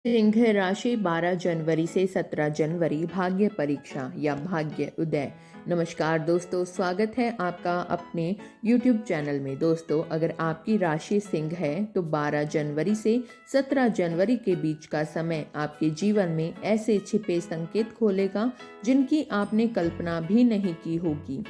सिंह राशि 12 जनवरी से 17 जनवरी भाग्य परीक्षा या भाग्य उदय। नमस्कार दोस्तों, स्वागत है आपका अपने YouTube चैनल में। दोस्तों, अगर आपकी राशि सिंह है तो 12 जनवरी से 17 जनवरी के बीच का समय आपके जीवन में ऐसे छिपे संकेत खोलेगा जिनकी आपने कल्पना भी नहीं की होगी।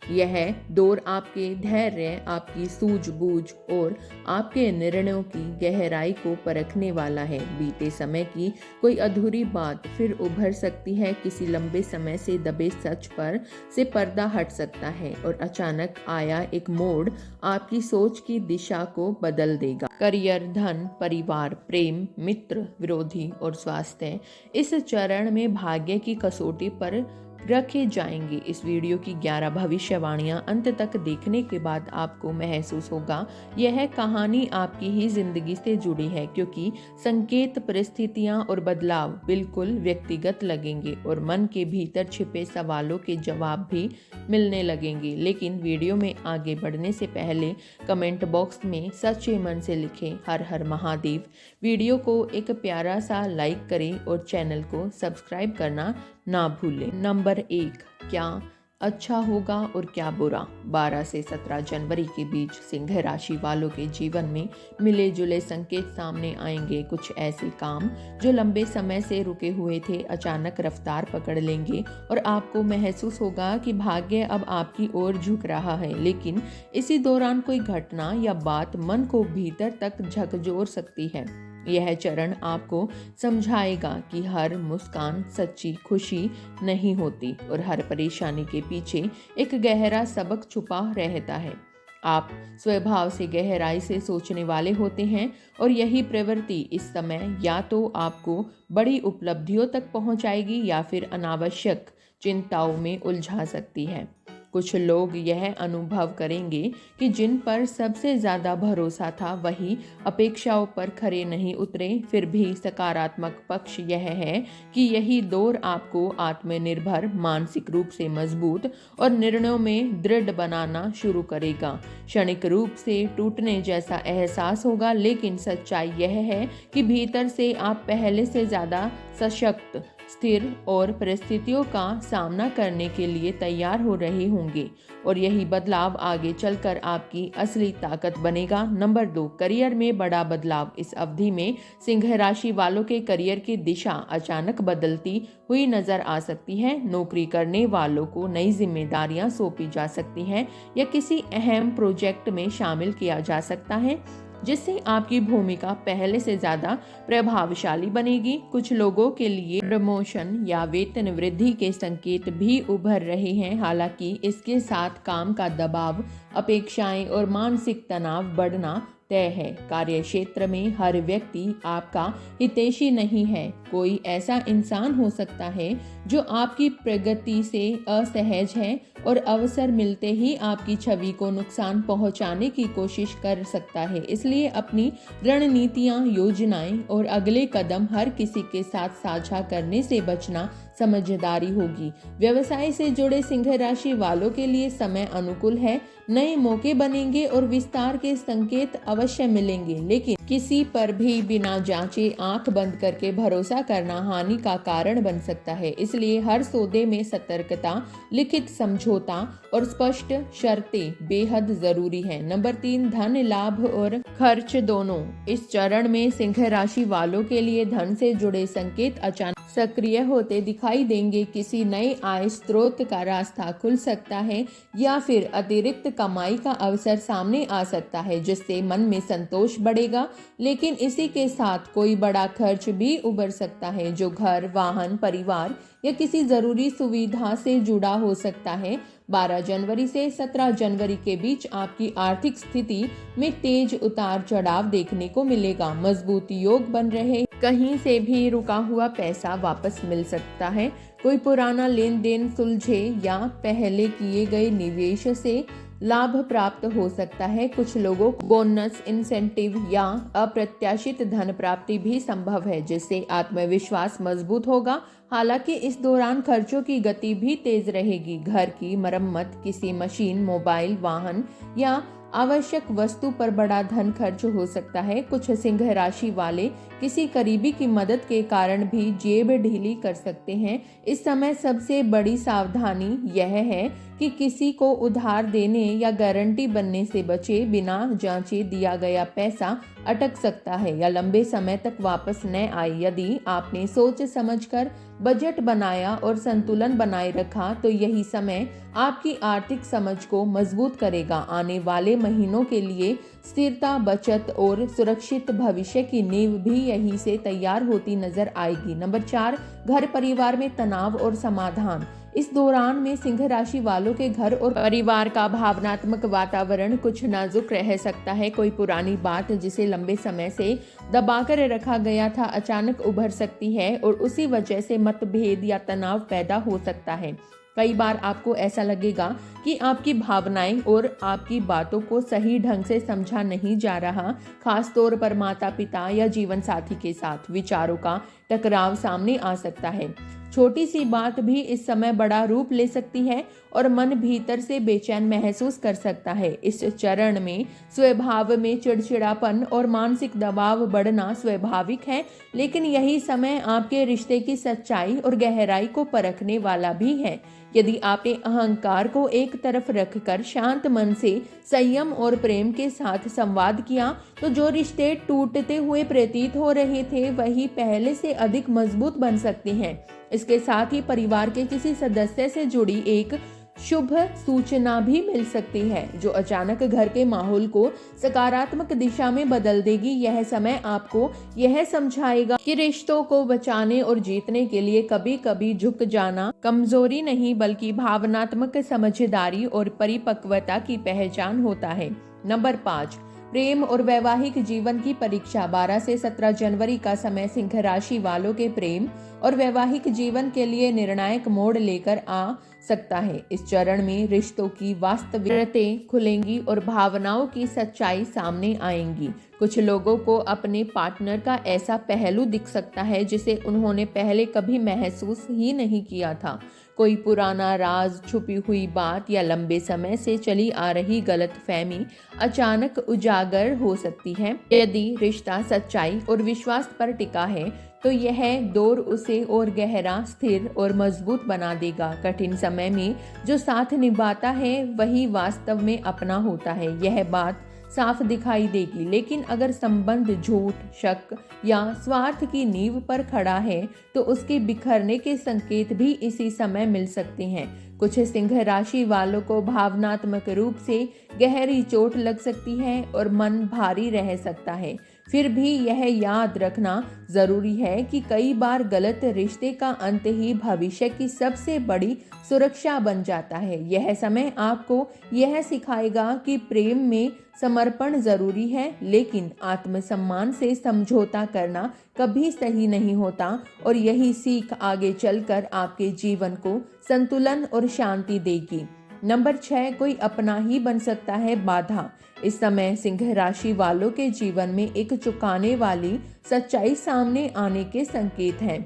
यह दौर आपके धैर्य, आपकी सूझबूझ और आपके निर्णयों की गहराई को परखने वाला है। बीते समय की कोई अधूरी बात फिर उभर सकती है, किसी लंबे समय से दबे सच पर से पर्दा हट सकता है और अचानक आया एक मोड़ आपकी सोच की दिशा को बदल देगा। करियर, धन, परिवार, प्रेम, मित्र, विरोधी और स्वास्थ्य इस चरण में भाग्य की कसौटी पर रखे जाएंगे। इस वीडियो की 11 भविष्यवाणियां अंत तक देखने के बाद आपको महसूस होगा यह कहानी आपकी ही जिंदगी से जुड़ी है, क्योंकि संकेत, परिस्थितियां और बदलाव बिल्कुल व्यक्तिगत लगेंगे और मन के भीतर छिपे सवालों के जवाब भी मिलने लगेंगे। लेकिन वीडियो में आगे बढ़ने से पहले कमेंट बॉक्स में सच्चे मन से लिखें हर हर महादेव। वीडियो को एक प्यारा सा लाइक करें और चैनल को सब्सक्राइब करना ना भूलें। नंबर 1, क्या अच्छा होगा और क्या बुरा। 12 से 17 जनवरी के बीच सिंह राशि वालों के जीवन में मिले जुले संकेत सामने आएंगे। कुछ ऐसे काम जो लंबे समय से रुके हुए थे अचानक रफ्तार पकड़ लेंगे और आपको महसूस होगा कि भाग्य अब आपकी ओर झुक रहा है। लेकिन इसी दौरान कोई घटना या बात मन को भीतर तक झकझोर सकती है। यह चरण आपको समझाएगा कि हर मुस्कान सच्ची खुशी नहीं होती और हर परेशानी के पीछे एक गहरा सबक छुपा रहता है। आप स्वभाव से गहराई से सोचने वाले होते हैं और यही प्रवृत्ति इस समय या तो आपको बड़ी उपलब्धियों तक पहुंचाएगी या फिर अनावश्यक चिंताओं में उलझा सकती है। कुछ लोग यह अनुभव करेंगे कि जिन पर सबसे ज़्यादा भरोसा था वही अपेक्षाओं पर खरे नहीं उतरे। फिर भी सकारात्मक पक्ष यह है कि यही दौर आपको आत्मनिर्भर, मानसिक रूप से मजबूत और निर्णयों में दृढ़ बनाना शुरू करेगा। क्षणिक रूप से टूटने जैसा एहसास होगा, लेकिन सच्चाई यह है कि भीतर से आप पहले से ज़्यादा सशक्त, स्थिर और परिस्थितियों का सामना करने के लिए तैयार हो रहे होंगे और यही बदलाव आगे चलकर आपकी असली ताकत बनेगा। नंबर 2, करियर में बड़ा बदलाव। इस अवधि में सिंह राशि वालों के करियर की दिशा अचानक बदलती हुई नजर आ सकती है। नौकरी करने वालों को नई जिम्मेदारियां सौंपी जा सकती हैं या किसी अहम प्रोजेक्ट में शामिल किया जा सकता है जिससे आपकी भूमिका पहले से ज्यादा प्रभावशाली बनेगी। कुछ लोगों के लिए प्रमोशन या वेतन वृद्धि के संकेत भी उभर रहे हैं। हालांकि इसके साथ काम का दबाव, अपेक्षाएं और मानसिक तनाव बढ़ना तय है। कार्य क्षेत्र में हर व्यक्ति आपका हितैषी नहीं है। कोई ऐसा इंसान हो सकता है जो आपकी प्रगति से असहज है और अवसर मिलते ही आपकी छवि को नुकसान पहुंचाने की कोशिश कर सकता है। इसलिए अपनी रणनीतियां, योजनाएं और अगले कदम हर किसी के साथ साझा करने से बचना समझदारी होगी। व्यवसाय से जुड़े सिंह राशि वालों के लिए समय अनुकूल है। नए मौके बनेंगे और विस्तार के संकेत अवश्य मिलेंगे, लेकिन किसी पर भी बिना जांचे आंख बंद करके भरोसा करना हानि का कारण बन सकता है। इसलिए हर सौदे में सतर्कता, लिखित समझौता और स्पष्ट शर्तें बेहद जरूरी है। नंबर 3, धन लाभ और खर्च दोनों। इस चरण में सिंह राशि वालों के लिए धन से जुड़े संकेत अचानक सक्रिय होते दिखाई देंगे। किसी नए आय स्रोत का रास्ता खुल सकता है या फिर अतिरिक्त कमाई का अवसर सामने आ सकता है जिससे मन में संतोष बढ़ेगा। लेकिन इसी के साथ कोई बड़ा खर्च भी उभर सकता है जो घर, वाहन, परिवार या किसी जरूरी सुविधा से जुड़ा हो सकता है। 12 जनवरी से 17 जनवरी के बीच आपकी आर्थिक स्थिति में तेज उतार चढ़ाव देखने को मिलेगा। मजबूत योग बन रहे, कहीं से भी रुका हुआ पैसा वापस मिल सकता है। कोई पुराना लेन देन सुलझे या पहले किए गए निवेश से लाभ प्राप्त हो सकता है। कुछ लोगों को बोनस, इंसेंटिव या अप्रत्याशित धन प्राप्ति भी संभव है जिससे आत्मविश्वास मजबूत होगा। हालांकि इस दौरान खर्चों की गति भी तेज रहेगी। घर की मरम्मत, किसी मशीन, मोबाइल, वाहन या आवश्यक वस्तु पर बड़ा धन खर्च हो सकता है। कुछ सिंह राशि वाले किसी करीबी की मदद के कारण भी जेब ढीली कर सकते हैं। इस समय सबसे बड़ी सावधानी यह है कि किसी को उधार देने या गारंटी बनने से बचे। बिना जांचे दिया गया पैसा अटक सकता है या लंबे समय तक वापस न आए। यदि आपने सोच समझकर बजट बनाया और संतुलन बनाए रखा तो यही समय आपकी आर्थिक समझ को मजबूत करेगा। आने वाले महीनों के लिए स्थिरता, बचत और सुरक्षित भविष्य की नींव भी यहीं से तैयार होती नजर आएगी। नंबर 4, घर परिवार में तनाव और समाधान। इस दौरान में सिंह राशि वालों के घर और परिवार का भावनात्मक वातावरण कुछ नाजुक रह सकता है। कोई पुरानी बात जिसे लंबे समय से दबाकर रखा गया था अचानक उभर सकती है और उसी वजह से मतभेद या तनाव पैदा हो सकता है। कई बार आपको ऐसा लगेगा कि आपकी भावनाएं और आपकी बातों को सही ढंग से समझा नहीं जा रहा। खास तौर पर माता पिता या जीवन साथी के साथ विचारों का टकराव सामने आ सकता है। छोटी सी बात भी इस समय बड़ा रूप ले सकती है और मन भीतर से बेचैन महसूस कर सकता है। इस चरण में स्वभाव में चिड़चिड़ापन और मानसिक दबाव बढ़ना स्वाभाविक है, लेकिन यही समय आपके रिश्ते की सच्चाई और गहराई को परखने वाला भी है। यदि आपने अहंकार को एक तरफ रखकर शांत मन से संयम और प्रेम के साथ संवाद किया तो जो रिश्ते टूटते हुए प्रतीत हो रहे थे वही पहले से अधिक मजबूत बन सकते हैं। इसके साथ ही परिवार के किसी सदस्य से जुड़ी एक शुभ सूचना भी मिल सकती है जो अचानक घर के माहौल को सकारात्मक दिशा में बदल देगी। यह समय आपको यह समझाएगा कि रिश्तों को बचाने और जीतने के लिए कभी कभी झुक जाना कमजोरी नहीं बल्कि भावनात्मक समझदारी और परिपक्वता की पहचान होता है। नंबर 5, प्रेम और वैवाहिक जीवन की परीक्षा। 12 से 17 जनवरी का समय सिंह राशि वालों के प्रेम और वैवाहिक जीवन के लिए निर्णायक मोड़ लेकर आ सकता है। इस चरण में रिश्तों की वास्तविकताएं खुलेंगी और भावनाओं की सच्चाई सामने आएंगी। कुछ लोगों को अपने पार्टनर का ऐसा पहलू दिख सकता है जिसे उन्होंने पहले कभी महसूस ही नहीं किया था। कोई पुराना राज, छुपी हुई बात या लंबे समय से चली आ रही गलतफहमी अचानक उजागर हो सकती है। यदि रिश्ता सच्चाई और विश्वास पर टिका है तो यह दौर उसे और गहरा, स्थिर और मजबूत बना देगा। कठिन समय में जो साथ निभाता है वही वास्तव में अपना होता है, यह बात साफ दिखाई देगी। लेकिन अगर संबंध झूठ, शक या स्वार्थ की नींव पर खड़ा है तो उसके बिखरने के संकेत भी इसी समय मिल सकते हैं। कुछ सिंह राशि वालों को भावनात्मक रूप से गहरी चोट लग सकती है और मन भारी रह सकता है। फिर भी यह याद रखना जरूरी है कि कई बार गलत रिश्ते का अंत ही भविष्य की सबसे बड़ी सुरक्षा बन जाता है। यह समय आपको यह सिखाएगा कि प्रेम में समर्पण जरूरी है, लेकिन आत्मसम्मान से समझौता करना कभी सही नहीं होता और यही सीख आगे चलकर आपके जीवन को संतुलन और शांति देगी। नंबर 6, कोई अपना ही बन सकता है बाधा। इस समय सिंह राशि वालों के जीवन में एक चुकाने वाली सच्चाई सामने आने के संकेत हैं।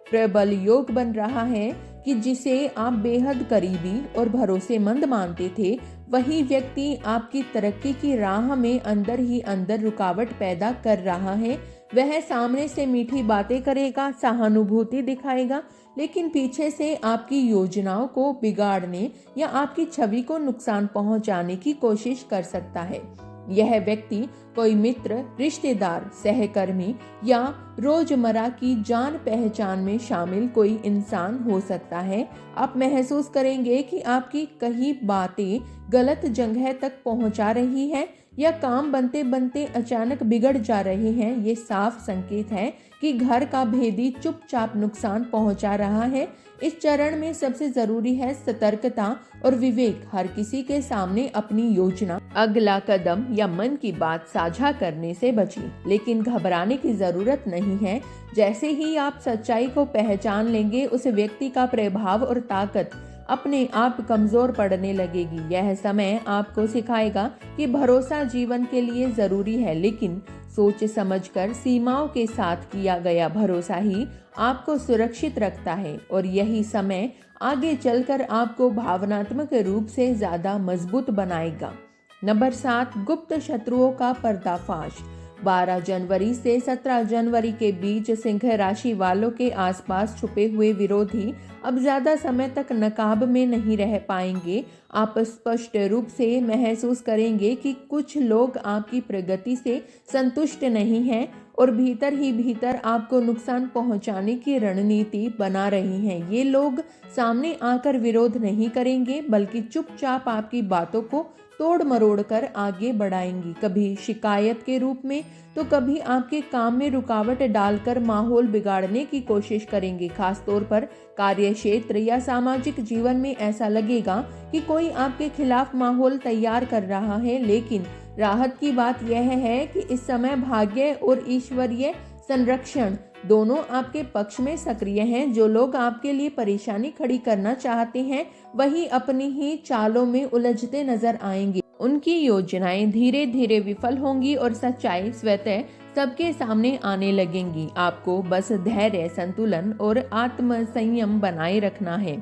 प्रबल योग बन रहा है कि जिसे आप बेहद करीबी और भरोसेमंद मानते थे वही व्यक्ति आपकी तरक्की की राह में अंदर ही अंदर रुकावट पैदा कर रहा है। वह सामने से मीठी बातें करेगा, सहानुभूति दिखाएगा, लेकिन पीछे से आपकी योजनाओं को बिगाड़ने या आपकी छवि को नुकसान पहुंचाने की कोशिश कर सकता है। यह व्यक्ति कोई मित्र, रिश्तेदार, सहकर्मी या रोजमर्रा की जान पहचान में शामिल कोई इंसान हो सकता है। आप महसूस करेंगे कि आपकी कई बातें गलत जगह तक पहुंचा रही है या काम बनते बनते अचानक बिगड़ जा रहे हैं। ये साफ संकेत है कि घर का भेदी चुपचाप नुकसान पहुंचा रहा है। इस चरण में सबसे जरूरी है सतर्कता और विवेक। हर किसी के सामने अपनी योजना, अगला कदम या मन की बात साझा करने से बचें, लेकिन घबराने की जरूरत नहीं है। जैसे ही आप सच्चाई को पहचान लेंगे उस व्यक्ति का प्रभाव और ताकत अपने आप कमजोर पड़ने लगेगी। यह समय आपको सिखाएगा कि भरोसा जीवन के लिए जरूरी है, लेकिन सोच समझकर सीमाओं के साथ किया गया भरोसा ही आपको सुरक्षित रखता है और यही समय आगे चलकर आपको भावनात्मक रूप से ज्यादा मजबूत बनाएगा। नंबर 7, गुप्त शत्रुओं का पर्दाफाश। 12 जनवरी से 17 जनवरी के बीच सिंह राशि वालों के आसपास छुपे हुए विरोधी अब ज्यादा समय तक नकाब में नहीं रह पाएंगे। आप स्पष्ट रूप से महसूस करेंगे कि कुछ लोग आपकी प्रगति से संतुष्ट नहीं हैं और भीतर ही भीतर आपको नुकसान पहुंचाने की रणनीति बना रही हैं। ये लोग सामने आकर विरोध नहीं करेंगे बल्कि चुपचाप आपकी बातों को तोड़ मरोड़ कर आगे बढ़ाएंगी, कभी शिकायत के रूप में तो कभी आपके काम में रुकावट डालकर माहौल बिगाड़ने की कोशिश करेंगे। खासतौर पर कार्य क्षेत्र या सामाजिक जीवन में ऐसा लगेगा कि कोई आपके खिलाफ माहौल तैयार कर रहा है। लेकिन राहत की बात यह है कि इस समय भाग्य और ईश्वरीय संरक्षण दोनों आपके पक्ष में सक्रिय हैं। जो लोग आपके लिए परेशानी खड़ी करना चाहते हैं वही अपनी ही चालों में उलझते नजर आएंगे। उनकी योजनाएं धीरे धीरे विफल होंगी और सच्चाई स्वतः सबके सामने आने लगेंगी। आपको बस धैर्य, संतुलन और आत्म संयम बनाए रखना है।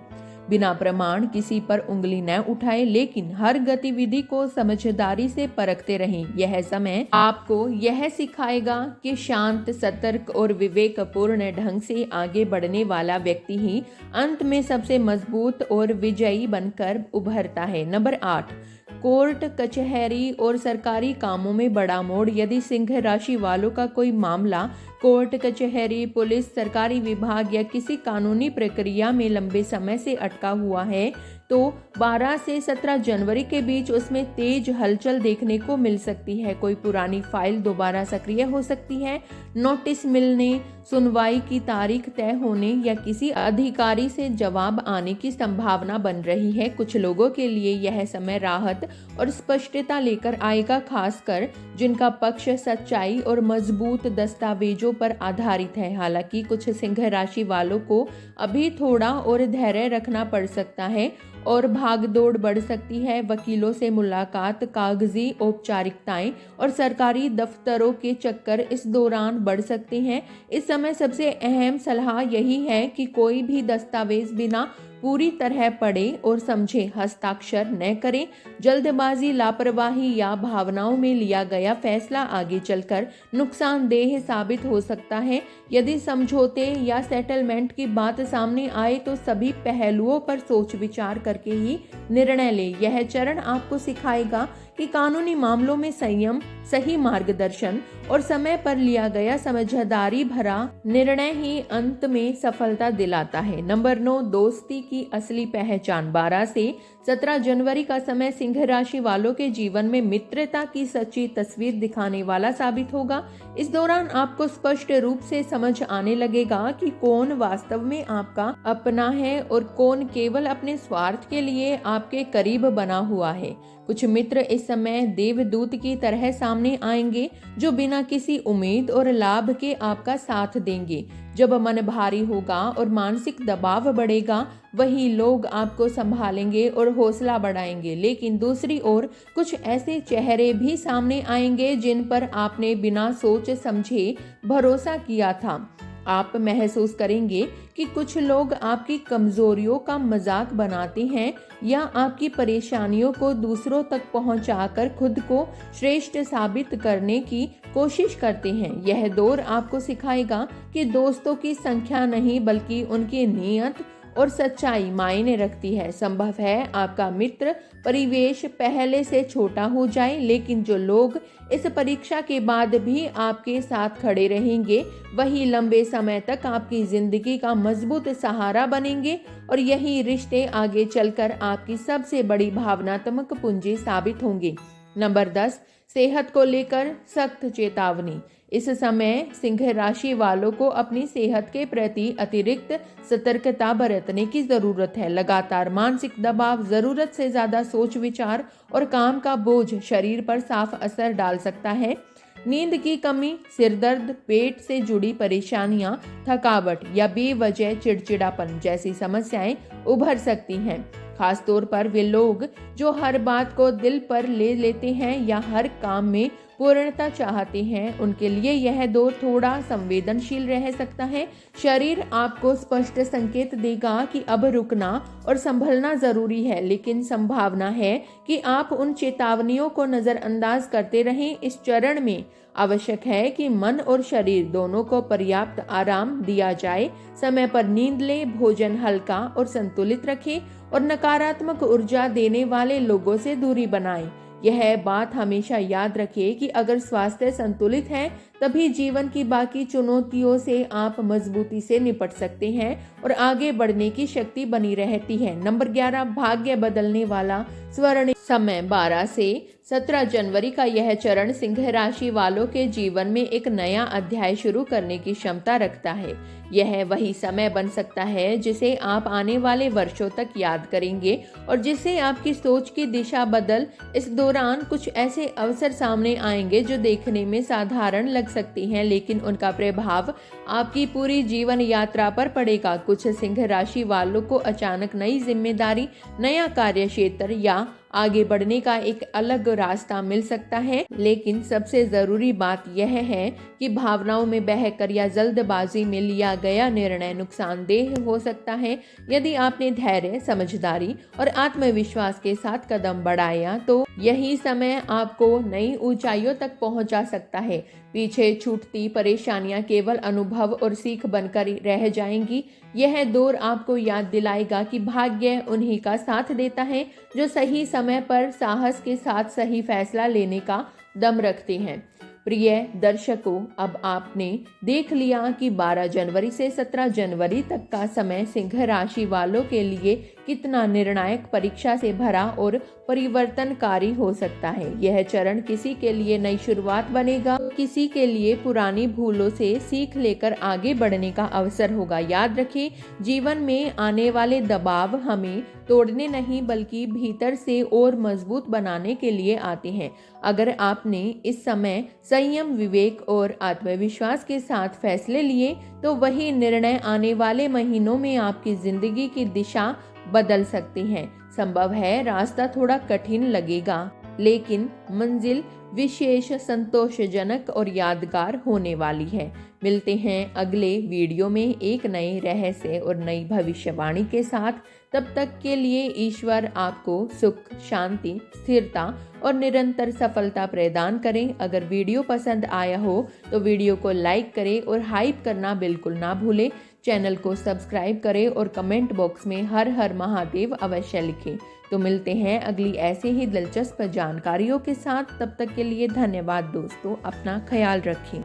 बिना प्रमाण किसी पर उंगली न उठाए, लेकिन हर गतिविधि को समझदारी से परखते रहें। यह समय आपको यह सिखाएगा कि शांत, सतर्क और विवेकपूर्ण ढंग से आगे बढ़ने वाला व्यक्ति ही अंत में सबसे मजबूत और विजयी बनकर उभरता है। नंबर 8, कोर्ट, कचहरी और सरकारी कामों में बड़ा मोड़। यदि सिंह राशि वालों का कोई मामला कोर्ट, कचहरी, पुलिस, सरकारी विभाग या किसी कानूनी प्रक्रिया में लंबे समय से अटका हुआ है तो 12 से 17 जनवरी के बीच उसमें तेज हलचल देखने को मिल सकती है। कोई पुरानी फाइल दोबारा सक्रिय हो सकती है, नोटिस मिलने, सुनवाई की तारीख तय होने या किसी अधिकारी से जवाब आने की संभावना बन रही है। कुछ लोगों के लिए यह समय राहत और स्पष्टता लेकर आएगा, खासकर जिनका पक्ष सच्चाई और मजबूत दस्तावेजों पर आधारित है। हालांकि कुछ सिंह राशि वालों को अभी थोड़ा और धैर्य रखना पड़ सकता है और भागदौड़ बढ़ सकती है। वकीलों से मुलाकात, कागजी औपचारिकताएं और सरकारी दफ्तरों के चक्कर इस दौरान बढ़ सकते हैं। इस समय सबसे अहम सलाह यही है कि कोई भी दस्तावेज बिना पूरी तरह पढ़े और समझे हस्ताक्षर न करें। जल्दबाजी, लापरवाही या भावनाओं में लिया गया फैसला आगे चलकर नुकसानदेह साबित हो सकता है। यदि समझौते या सेटलमेंट की बात सामने आए तो सभी पहलुओं पर सोच विचार करके ही निर्णय लें। यह चरण आपको सिखाएगा कि कानूनी मामलों में संयम, सही मार्गदर्शन और समय पर लिया गया समझदारी भरा निर्णय ही अंत में सफलता दिलाता है। नंबर 9, दोस्ती की असली पहचान। 12 से 17 जनवरी का समय सिंह राशि वालों के जीवन में मित्रता की सच्ची तस्वीर दिखाने वाला साबित होगा। इस दौरान आपको स्पष्ट रूप से समझ आने लगेगा कि कौन वास्तव में आपका अपना है और कौन केवल अपने स्वार्थ के लिए आपके करीब बना हुआ है। कुछ मित्र इस समय देवदूत की तरह सामने आएंगे जो बिना किसी उम्मीद और लाभ के आपका साथ देंगे। जब मन भारी होगा और मानसिक दबाव बढ़ेगा, वही लोग आपको संभालेंगे और हौसला बढ़ाएंगे। लेकिन दूसरी ओर कुछ ऐसे चेहरे भी सामने आएंगे जिन पर आपने बिना सोच समझे भरोसा किया था। आप महसूस करेंगे कि कुछ लोग आपकी कमजोरियों का मजाक बनाते हैं या आपकी परेशानियों को दूसरों तक पहुंचाकर खुद को श्रेष्ठ साबित करने की कोशिश करते हैं। यह दौर आपको सिखाएगा कि दोस्तों की संख्या नहीं बल्कि उनकी नीयत और सच्चाई मायने रखती है। संभव है आपका मित्र परिवेश पहले से छोटा हो जाए, लेकिन जो लोग इस परीक्षा के बाद भी आपके साथ खड़े रहेंगे वही लंबे समय तक आपकी जिंदगी का मजबूत सहारा बनेंगे और यही रिश्ते आगे चलकर आपकी सबसे बड़ी भावनात्मक पूंजी साबित होंगे। नंबर 10, सेहत को लेकर सख्त चेतावनी। इस समय सिंह राशि वालों को अपनी सेहत के प्रति अतिरिक्त सतर्कता बरतने की जरूरत है। लगातार मानसिक दबाव, जरूरत से ज्यादा सोच विचार और काम का बोझ शरीर पर साफ असर डाल सकता है। नींद की कमी, सिरदर्द, पेट से जुड़ी परेशानियां, थकावट या बेवजह चिड़चिड़ापन जैसी समस्याएं उभर सकती हैं। खासतौर पर वे लोग जो हर बात को दिल पर ले लेते हैं या हर काम में पूर्णता चाहते हैं उनके लिए यह दौर थोड़ा संवेदनशील रह सकता है। शरीर आपको स्पष्ट संकेत देगा कि अब रुकना और संभलना जरूरी है, लेकिन संभावना है कि आप उन चेतावनियों को नजरअंदाज करते रहें। इस चरण में आवश्यक है कि मन और शरीर दोनों को पर्याप्त आराम दिया जाए। समय पर नींद ले, भोजन हल्का और संतुलित रखें और नकारात्मक ऊर्जा देने वाले लोगों से दूरी बनाएं। यह बात हमेशा याद रखें कि अगर स्वास्थ्य संतुलित है तभी जीवन की बाकी चुनौतियों से आप मजबूती से निपट सकते हैं और आगे बढ़ने की शक्ति बनी रहती है। नंबर 11, भाग्य बदलने वाला स्वर्ण समय 12 से 17 जनवरी का यह चरण सिंह राशि वालों के जीवन में एक नया अध्याय शुरू करने की क्षमता रखता है। यह वही समय बन सकता है जिसे आप आने वाले वर्षों तक याद करेंगे और जिससे आपकी सोच की दिशा बदल। इस दौरान कुछ ऐसे अवसर सामने आएंगे जो देखने में साधारण लग सकती हैं, लेकिन उनका प्रभाव आपकी पूरी जीवन यात्रा पर पड़ेगा। कुछ सिंह राशि वालों को अचानक नई जिम्मेदारी, नया कार्य क्षेत्र या आगे बढ़ने का एक अलग रास्ता मिल सकता है, लेकिन सबसे जरूरी बात यह है कि भावनाओं में बहकर या जल्दबाजी में लिया गया निर्णय नुकसानदेह हो सकता है। यदि आपने धैर्य, समझदारी और आत्मविश्वास के साथ कदम बढ़ाया तो यही समय आपको नई ऊंचाइयों तक पहुंचा सकता है। पीछे छूटती परेशानियां केवल अनुभव और सीख बनकर रह जाएंगी। यह दौर आपको याद दिलाएगा कि भाग्य उन्हीं का साथ देता है जो सही समय पर साहस के साथ सही फैसला लेने का दम रखते हैं। प्रिय दर्शकों, अब आपने देख लिया कि 12 जनवरी से 17 जनवरी तक का समय सिंह राशि वालों के लिए कितना निर्णायक, परीक्षा से भरा और परिवर्तनकारी हो सकता है। यह चरण किसी के लिए नई शुरुआत बनेगा, किसी के लिए पुरानी भूलों से सीख लेकर आगे बढ़ने का अवसर होगा। याद रखें, जीवन में आने वाले दबाव हमें तोड़ने नहीं बल्कि भीतर से और मजबूत बनाने के लिए आते हैं। अगर आपने इस समय संयम, विवेक और आत्मविश्वास के साथ फैसले लिए तो वही निर्णय आने वाले महीनों में आपकी जिंदगी की दिशा बदल सकते हैं। संभव है रास्ता थोड़ा कठिन लगेगा, लेकिन मंजिल विशेष, संतोषजनक और यादगार होने वाली है। मिलते हैं अगले वीडियो में एक नए रहस्य और नई भविष्यवाणी के साथ। तब तक के लिए ईश्वर आपको सुख, शांति, स्थिरता और निरंतर सफलता प्रदान करें। अगर वीडियो पसंद आया हो तो वीडियो को लाइक करें और हाइप करना बिल्कुल ना भूलें। चैनल को सब्सक्राइब करें और कमेंट बॉक्स में हर हर महादेव अवश्य लिखें। तो मिलते हैं अगली ऐसे ही दिलचस्प जानकारियों के साथ। तब तक के लिए धन्यवाद दोस्तों, अपना ख्याल रखें।